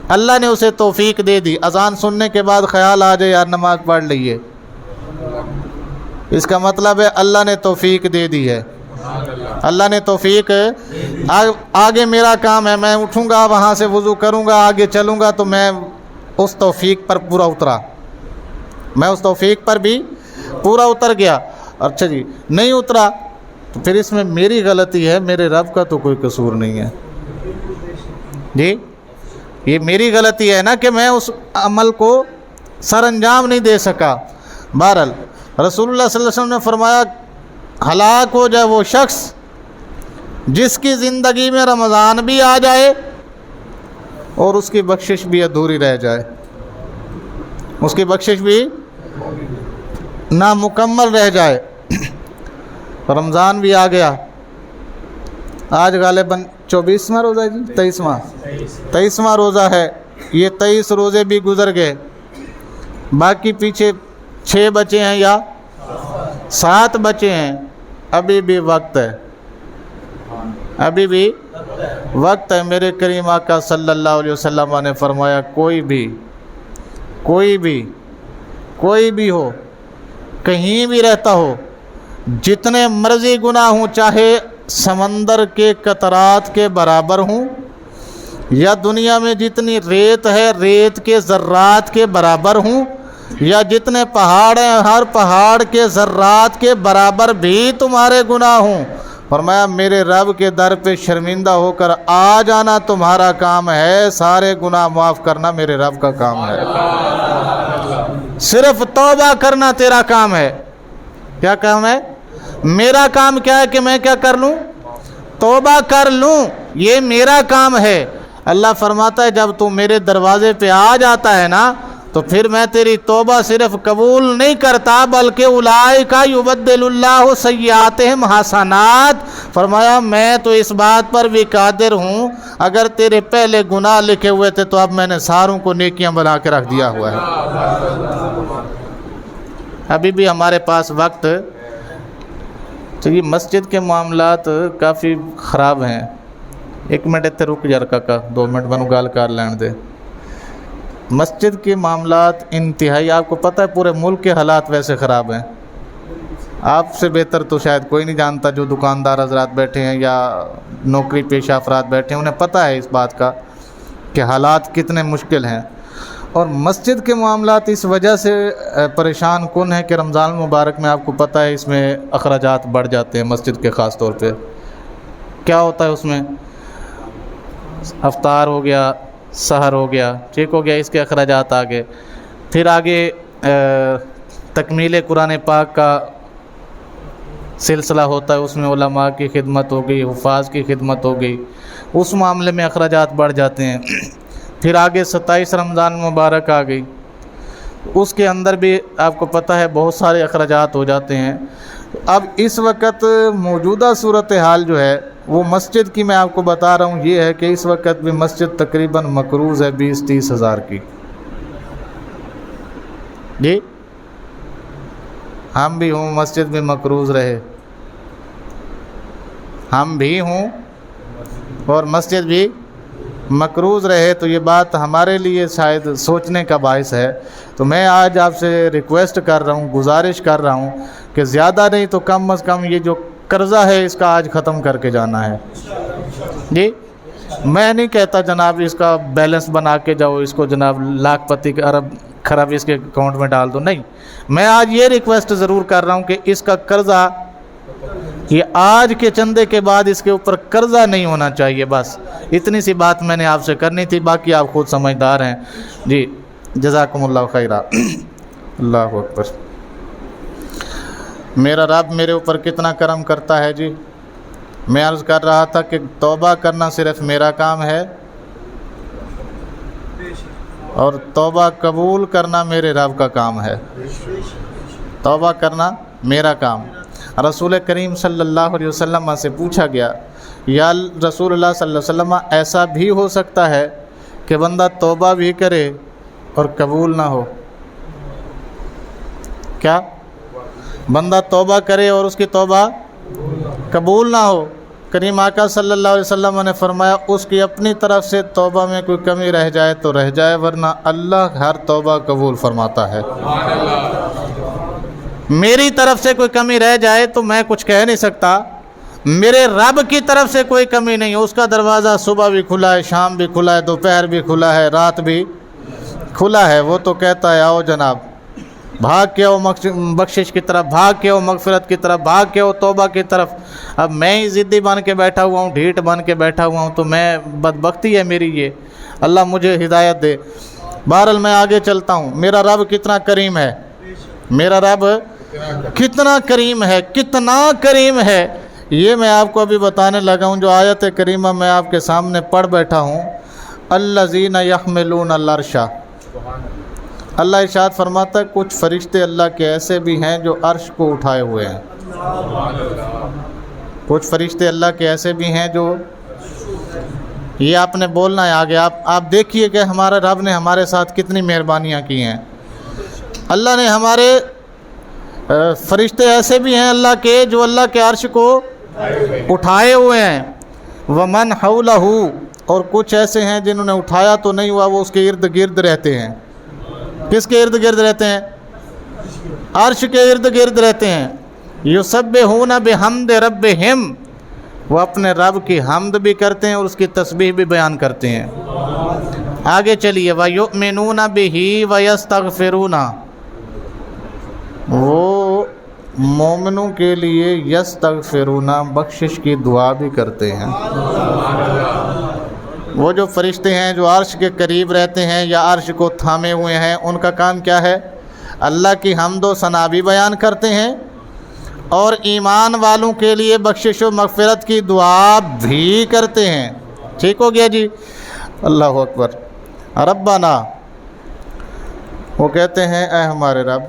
اللہ نے اسے توفیق دے دی، اذان سننے کے بعد خیال آ جائے یار نماز پڑھ لئیے، اس کا مطلب ہے اللہ نے توفیق دے دی ہے، اللہ نے توفیق۔ آگے میرا کام ہے، میں اٹھوں گا وہاں سے وضو کروں گا، آگے چلوں گا، تو میں اس توفیق پر پورا اترا، میں اس توفیق پر بھی پورا اتر گیا۔ اچھا جی نہیں اترا تو پھر اس میں میری غلطی ہے، میرے رب کا تو کوئی قصور نہیں ہے جی، یہ میری غلطی ہے نا کہ میں اس عمل کو سر انجام نہیں دے سکا۔ بہرحال رسول اللہ صلی اللہ علیہ وسلم نے فرمایا ہلاک ہو جائے وہ شخص جس کی زندگی میں رمضان بھی آ جائے اور اس کی بخشش بھی ادھوری رہ جائے، اس کی بخشش بھی نامکمل رہ جائے۔ رمضان بھی آ گیا، آج غالباً 24واں روزہ ہے جی، 23واں روزہ ہے۔ یہ 23 روزے بھی گزر گئے، باقی پیچھے 6 بچے ہیں یا 7 بچے ہیں۔ ابھی بھی وقت ہے، ابھی بھی وقت ہے۔ میرے کریم آقا صلی اللہ علیہ وسلم نے فرمایا کوئی بھی ہو، کہیں بھی رہتا ہو، جتنے مرضی گناہ ہوں، چاہے سمندر کے قطرات کے برابر ہوں یا دنیا میں جتنی ریت ہے ریت کے ذرات کے برابر ہوں، یا جتنے پہاڑ ہیں ہر پہاڑ کے ذرات کے برابر بھی تمہارے گناہ ہوں، فرمایا میرے رب کے در پہ شرمندہ ہو کر آ جانا تمہارا کام ہے، سارے گناہ معاف کرنا میرے رب کا کام ہے، صرف توبہ کرنا تیرا کام ہے۔ کیا کام ہے؟ میرا کام کیا ہے کہ میں کیا کر لوں؟ توبہ کر لوں، یہ میرا کام ہے۔ اللہ فرماتا ہے جب تو میرے دروازے پہ آ جاتا ہے نا تو پھر میں تیری توبہ صرف قبول نہیں کرتا بلکہ اولئک یبدل اللہ سیئاتہم حسنات، فرمایا میں تو اس بات پر بھی قادر ہوں، اگر تیرے پہلے گناہ لکھے ہوئے تھے تو اب میں نے ساروں کو نیکیاں بنا کے رکھ دیا ہوا ہے۔ ابھی بھی ہمارے پاس وقت، تو یہ مسجد کے معاملات کافی خراب ہیں۔ 1 منٹ اتنے رک جا کا 2 منٹ بنو گال کر لین دے۔ مسجد کے معاملات انتہائی، آپ کو پتہ ہے پورے ملک کے حالات ویسے خراب ہیں، آپ سے بہتر تو شاید کوئی نہیں جانتا، جو دکاندار حضرات بیٹھے ہیں یا نوکری پیشہ افراد بیٹھے ہیں انہیں پتہ ہے اس بات کا کہ حالات کتنے مشکل ہیں۔ اور مسجد کے معاملات اس وجہ سے پریشان کن ہیں کہ رمضان المبارک میں آپ کو پتہ ہے اس میں اخراجات بڑھ جاتے ہیں، مسجد کے خاص طور پہ کیا ہوتا ہے، اس میں افطار ہو گیا، سحر ہو گیا، ٹھیک ہو گیا، اس کے اخراجات آگے، پھر آگے تکمیل قرآن پاک کا سلسلہ ہوتا ہے، اس میں علماء کی خدمت ہو گئی، حفاظ کی خدمت ہو گئی، اس معاملے میں اخراجات بڑھ جاتے ہیں۔ پھر آگے 27 رمضان مبارک آ گئی، اس کے اندر بھی آپ کو پتہ ہے بہت سارے اخراجات ہو جاتے ہیں۔ اب اس وقت موجودہ صورتحال جو ہے وہ مسجد کی میں آپ کو بتا رہا ہوں، یہ ہے کہ اس وقت بھی مسجد تقریباً مقروض ہے 20-30 ہزار کی۔ جی ہم بھی ہوں، مسجد بھی مقروض رہے، ہم بھی ہوں اور مسجد بھی مقروض رہے، تو یہ بات ہمارے لیے شاید سوچنے کا باعث ہے۔ تو میں آج آپ سے ریکویسٹ کر رہا ہوں، گزارش کر رہا ہوں کہ زیادہ نہیں تو کم از کم یہ جو قرضہ ہے اس کا آج ختم کر کے جانا ہے۔ جی میں نہیں کہتا جناب اس کا بیلنس بنا کے جاؤ، اس کو جناب لاکھ پتی ارب خراب اس کے اکاؤنٹ میں ڈال دو، نہیں، میں آج یہ ریکویسٹ ضرور کر رہا ہوں کہ اس کا قرضہ، یہ آج کے چندے کے بعد اس کے اوپر قرضہ نہیں ہونا چاہیے، بس اتنی سی بات میں نے آپ سے کرنی تھی، باقی آپ خود سمجھدار ہیں۔ جی جزاکم اللہ خیرہ۔ اللہ اکبر۔ میرا رب میرے اوپر کتنا کرم کرتا ہے جی۔ میں عرض کر رہا تھا کہ توبہ کرنا صرف میرا کام ہے اور توبہ قبول کرنا میرے رب کا کام ہے۔ توبہ کرنا میرا کام۔ رسول کریم صلی اللہ علیہ وسلم سے پوچھا گیا، یا رسول اللہ صلی اللہ علیہ وسلم ایسا بھی ہو سکتا ہے کہ بندہ توبہ بھی کرے اور قبول نہ ہو؟ کیا بندہ توبہ کرے اور اس کی توبہ قبول نہ ہو؟ کریم آقا صلی اللہ علیہ وسلم نے فرمایا اس کی اپنی طرف سے توبہ میں کوئی کمی رہ جائے تو رہ جائے، ورنہ اللہ ہر توبہ قبول فرماتا ہے۔ میری طرف سے کوئی کمی رہ جائے تو میں کچھ کہہ نہیں سکتا، میرے رب کی طرف سے کوئی کمی نہیں ہے، اس کا دروازہ صبح بھی کھلا ہے، شام بھی کھلا ہے، دوپہر بھی کھلا ہے، رات بھی کھلا ہے۔ وہ تو کہتا ہے آؤ جناب، بھاگ کے آؤ بخشش کی طرف، بھاگ کے آؤ مغفرت کی طرف، بھاگ کے آؤ توبہ کی طرف۔ اب میں ہی ضدی بن کے بیٹھا ہوا ہوں، ڈھیٹ بن کے بیٹھا ہوا ہوں، تو میں بدبختی ہے میری، یہ اللہ مجھے ہدایت دے۔ بہرحال میں آگے چلتا ہوں. میرا رب کتنا کریم ہے, میرا رب کتنا کریم ہے, کتنا کریم ہے, یہ میں آپ کو ابھی بتانے لگا ہوں. جو آیت کریمہ میں آپ کے سامنے پڑھ بیٹھا ہوں, الذین یحملون العرش, اللہ ارشاد فرماتا ہے کچھ فرشتے اللہ کے ایسے بھی ہیں جو عرش کو اٹھائے ہوئے ہیں. کچھ فرشتے اللہ کے ایسے بھی ہیں جو, یہ آپ نے بولنا ہے آگے. آپ دیکھیے کہ ہمارے رب نے ہمارے ساتھ کتنی مہربانیاں کی ہیں. اللہ نے ہمارے فرشتے ایسے بھی ہیں اللہ کے جو اللہ کے عرش کو اٹھائے ہوئے ہیں. ومن حولہ, اور کچھ ایسے ہیں جنہوں نے اٹھایا تو نہیں ہوا, وہ اس کے ارد گرد رہتے ہیں. کس کے ارد گرد رہتے ہیں؟ عرش کے ارد گرد رہتے ہیں. یسبحون بحمد ربہم, وہ اپنے رب کی حمد بھی کرتے ہیں اور اس کی تسبیح بھی بیان کرتے ہیں. آگے چلیے. وَيُؤْمِنُونَ بِهِ وَيَسْتَغْفِرُونَ, وہ مومنوں کے لیے یستغفرون, بخشش کی دعا بھی کرتے ہیں. وہ جو فرشتے ہیں جو عرش کے قریب رہتے ہیں یا عرش کو تھامے ہوئے ہیں, ان کا کام کیا ہے؟ اللہ کی حمد و ثنا بھی بیان کرتے ہیں اور ایمان والوں کے لیے بخشش و مغفرت کی دعا بھی کرتے ہیں. ٹھیک ہو گیا جی. اللہ اکبر. ربنا, وہ کہتے ہیں اے ہمارے رب,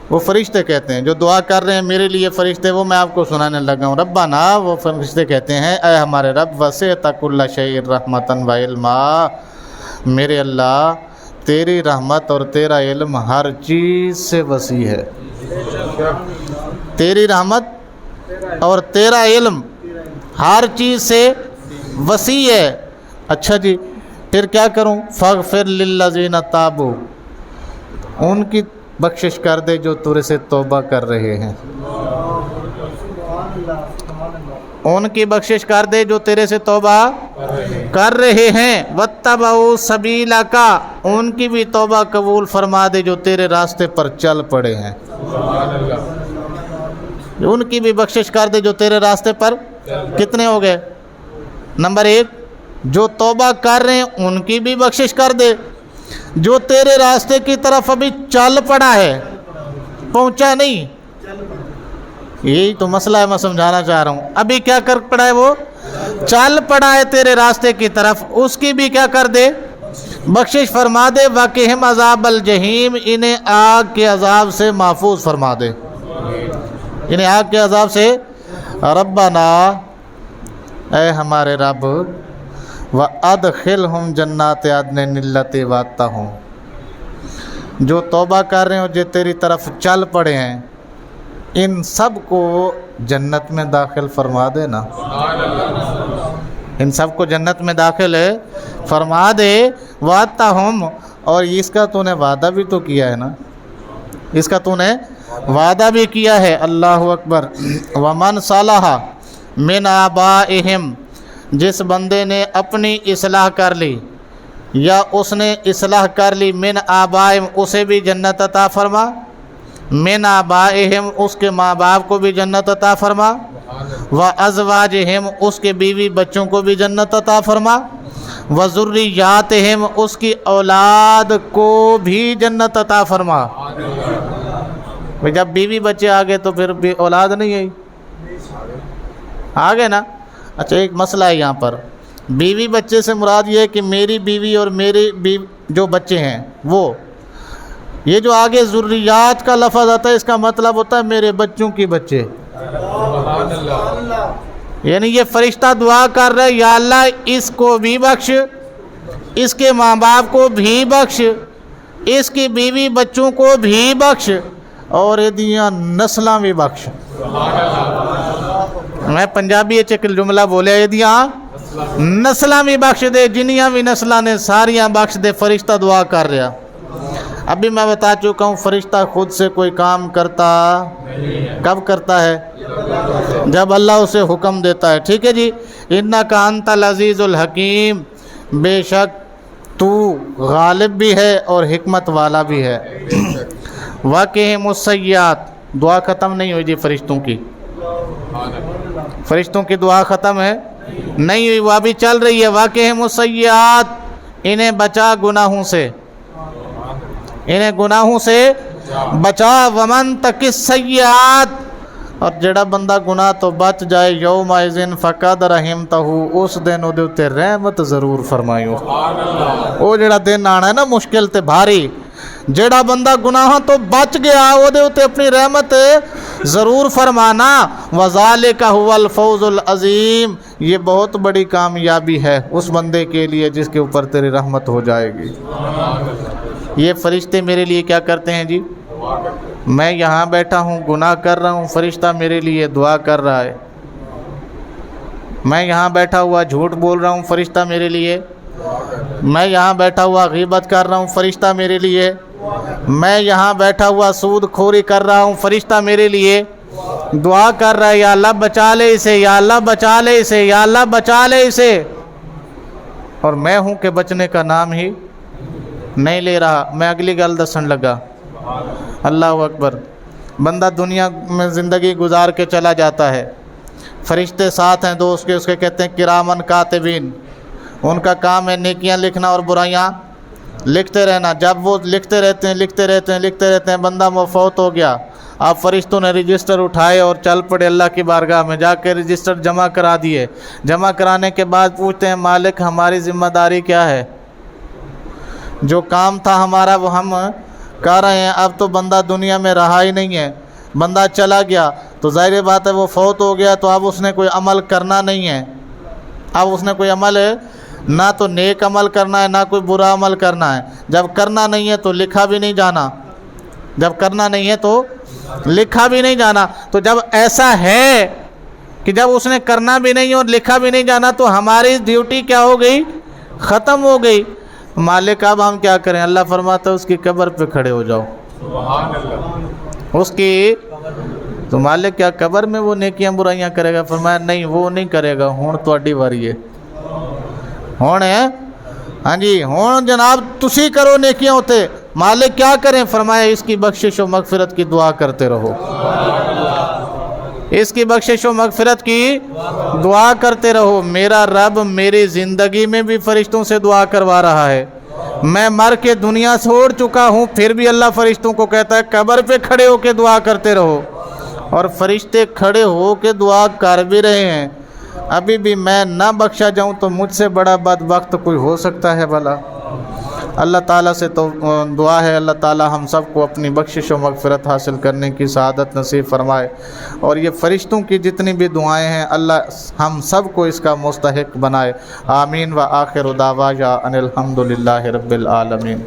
وہ فرشتے کہتے ہیں جو دعا کر رہے ہیں میرے لیے فرشتے, وہ میں آپ کو سنانے لگا ہوں. ربنا, وہ فرشتے کہتے ہیں اے ہمارے رب, وسعت کل شیء رحمتا و علما, میرے اللہ تیری رحمت اور تیرا علم ہر چیز سے وسیع ہے. تیری رحمت اور تیرا علم ہر چیز سے وسیع ہے. اچھا جی, پھر کیا کروں؟ فاغفر للذین تابوا, ان کی بخشش کر دے جو تیرے سے توبہ کر رہے ہیں. ان کی بخشش کر دے جو تیرے سے توبہ کر رہے ہیں. واتبعوا سبیلک, ان کی بھی توبہ قبول فرما دے جو تیرے راستے پر چل پڑے ہیں. ان کی بھی بخشش کر دے جو تیرے راستے پر, کتنے ہو گئے؟ نمبر 1, جو توبہ کر رہے ہیں ان کی بھی بخشش کر دے, جو تیرے راستے کی طرف ابھی چل پڑا ہے, پہنچا نہیں. یہی تو مسئلہ ہے, میں سمجھانا چاہ رہا ہوں. ابھی کیا کر پڑا ہے؟ وہ چل پڑا ہے تیرے راستے کی طرف, اس کی بھی کیا کر دے؟ بخشش فرما دے. وقہم عذاب الجحیم, انہیں آگ کے عذاب سے محفوظ فرما دے, انہیں آگ کے عذاب سے. ربنا, اے ہمارے رب, وَأَدْخِلْهُمْ جَنَّاتِ عَدْنٍ الَّتِي وَعَدتَّهُمْ, جو توبہ کر رہے ہیں اور جو تیری طرف چل پڑے ہیں, ان سب کو جنت میں داخل فرما دے نا. ان سب کو جنت میں داخل فرما دے. وَعَدتَّهُمْ, اور اس کا تو نے وعدہ بھی تو کیا ہے نا, اس کا تو نے وعدہ بھی کیا ہے. اللہ اکبر. وَمَنْ صَلَحَ مِنْ آبَائِهِمْ, جس بندے نے اپنی اصلاح کر لی یا اس نے اصلاح کر لی, من آبائہم, اسے بھی جنت عطا فرما. من آبائہم, اس کے ماں باپ کو بھی جنت عطا فرما. وازواجہم, اس کے بیوی بچوں کو بھی جنت عطا فرما. وذریاتہم, اس کی اولاد کو بھی جنت عطا فرما. جب بیوی بچے آ گئے تو پھر بھی اولاد نہیں آئی, آ گئے نا. اچھا, ایک مسئلہ ہے یہاں پر. بیوی بچے سے مراد یہ ہے کہ میری بیوی اور میری جو بچے ہیں وہ, یہ جو آگے ذریات کا لفظ آتا ہے اس کا مطلب ہوتا ہے میرے بچوں کی بچے. یعنی یہ فرشتہ دعا کر رہا ہے, یا اللہ اس کو بھی بخش, اس کے ماں باپ کو بھی بخش, اس کی بیوی بچوں کو بھی بخش, اور یہ نسلاں بھی بخش. میں پنجابی ایک جملہ بولے, یہ نسلاں بھی بخش دے, جنیاں بھی نسلاں نے ساریاں بخش دے. فرشتہ دعا کر رہا. ابھی میں بتا چکا ہوں فرشتہ خود سے کوئی کام کرتا, کب کرتا ہے؟ جب اللہ اسے حکم دیتا ہے. ٹھیک ہے جی. انک انت العزیز الحکیم, بے شک تو غالب بھی ہے اور حکمت والا بھی ہے. وقہم السیئات, دعا ختم نہیں ہوئی جی فرشتوں کی, فرشتوں کی دعا ختم ہے نہیں ہوئی, وہ ابھی چل رہی ہے. وقہم السیئات, انہیں بچا گناہوں سے، انہیں گناہوں سے بچا، ومن تق السیئات، اور جڑا بندہ گناہ تو بچ جائے، یومئذ فقد رحمتہ، اس دن وہ تے رحمت ضرور فرمائیو۔ وہ جڑا دن آنا ہے نا مشکل تے بھاری، جڑا بندہ گناہ تو بچ گیا وہ تے اپنی رحمت ضرور فرمانا۔ وذالک هو الفوز العظیم، یہ بہت بڑی کامیابی ہے اس بندے کے لیے جس کے اوپر تیری رحمت ہو جائے گی۔ یہ فرشتے میرے لیے کیا کرتے ہیں جی؟ میں یہاں بیٹھا ہوں گناہ کر رہا ہوں، فرشتہ میرے لیے دعا کر رہا ہے۔ میں یہاں بیٹھا ہوا جھوٹ بول رہا ہوں، فرشتہ میرے لیے، میں یہاں بیٹھا ہوا غیبت کر رہا ہوں، فرشتہ میرے لیے، میں یہاں بیٹھا ہوا سود خوری کر رہا ہوں، فرشتہ میرے لیے دعا کر رہا ہے، یا اللہ بچا لے اسے، یا اللہ بچا لے اسے، یا اللہ بچا لے اسے، اور میں ہوں کہ بچنے کا نام ہی نہیں لے رہا۔ میں اگلی گل دسن لگا، اللہ اکبر، بندہ دنیا میں زندگی گزار کے چلا جاتا ہے، فرشتے ساتھ ہیں دوست کے، اس کے کہتے ہیں کرامن کاتبین، ان کا کام ہے نیکیاں لکھنا اور برائیاں لکھتے رہنا۔ جب وہ لکھتے رہتے ہیں، بندہ فوت ہو گیا، آپ فرشتوں نے رجسٹر اٹھائے اور چل پڑے اللہ کی بارگاہ میں، جا کے رجسٹر جمع کرا دیے۔ جمع کرانے کے بعد پوچھتے ہیں مالک ہماری ذمہ داری کیا ہے؟ جو کام تھا ہمارا وہ ہم کر رہے ہیں، اب تو بندہ دنیا میں رہا ہی نہیں ہے، بندہ چلا گیا، تو ظاہر بات ہے وہ فوت ہو گیا، تو اب اس نے کوئی عمل کرنا نہیں ہے، اب اس نے کوئی عمل نہ تو نیک عمل کرنا ہے نہ کوئی برا عمل کرنا ہے۔ جب کرنا نہیں ہے تو لکھا بھی نہیں جانا، جب کرنا نہیں ہے تو لکھا بھی نہیں جانا۔ تو جب ایسا ہے کہ جب اس نے کرنا بھی نہیں اور لکھا بھی نہیں جانا تو ہماری ڈیوٹی کیا ہو گئی؟ ختم ہو گئی۔ مالک اب ہم کیا کریں؟ اللہ فرماتا ہے اس کی قبر پہ کھڑے ہو جاؤ، اس کی، تو مالک کیا قبر میں وہ نیکیاں برائیاں کرے گا؟ فرمایا نہیں وہ نہیں کرے گا، ہون تہاڈی واری ہے، ہون ہے، ہاں جی ہون جناب تسی کرو نیکیاں ہوتے۔ مالک کیا کریں؟ فرمایا اس کی بخشش و مغفرت کی دعا کرتے رہو، اس کی بخشش و مغفرت کی دعا کرتے رہو۔ میرا رب میری زندگی میں بھی فرشتوں سے دعا کروا رہا ہے، میں مر کے دنیا چھوڑ چکا ہوں پھر بھی اللہ فرشتوں کو کہتا ہے قبر پہ کھڑے ہو کے دعا کرتے رہو، اور فرشتے کھڑے ہو کے دعا کر بھی رہے ہیں۔ ابھی بھی میں نہ بخشا جاؤں تو مجھ سے بڑا بدبخت کوئی ہو سکتا ہے بھلا؟ اللہ تعالیٰ سے تو دعا ہے اللہ تعالیٰ ہم سب کو اپنی بخشش و مغفرت حاصل کرنے کی سعادت نصیب فرمائے، اور یہ فرشتوں کی جتنی بھی دعائیں ہیں اللہ ہم سب کو اس کا مستحق بنائے۔ آمین و آخر دعوانا ان الحمد للہ رب العالمین۔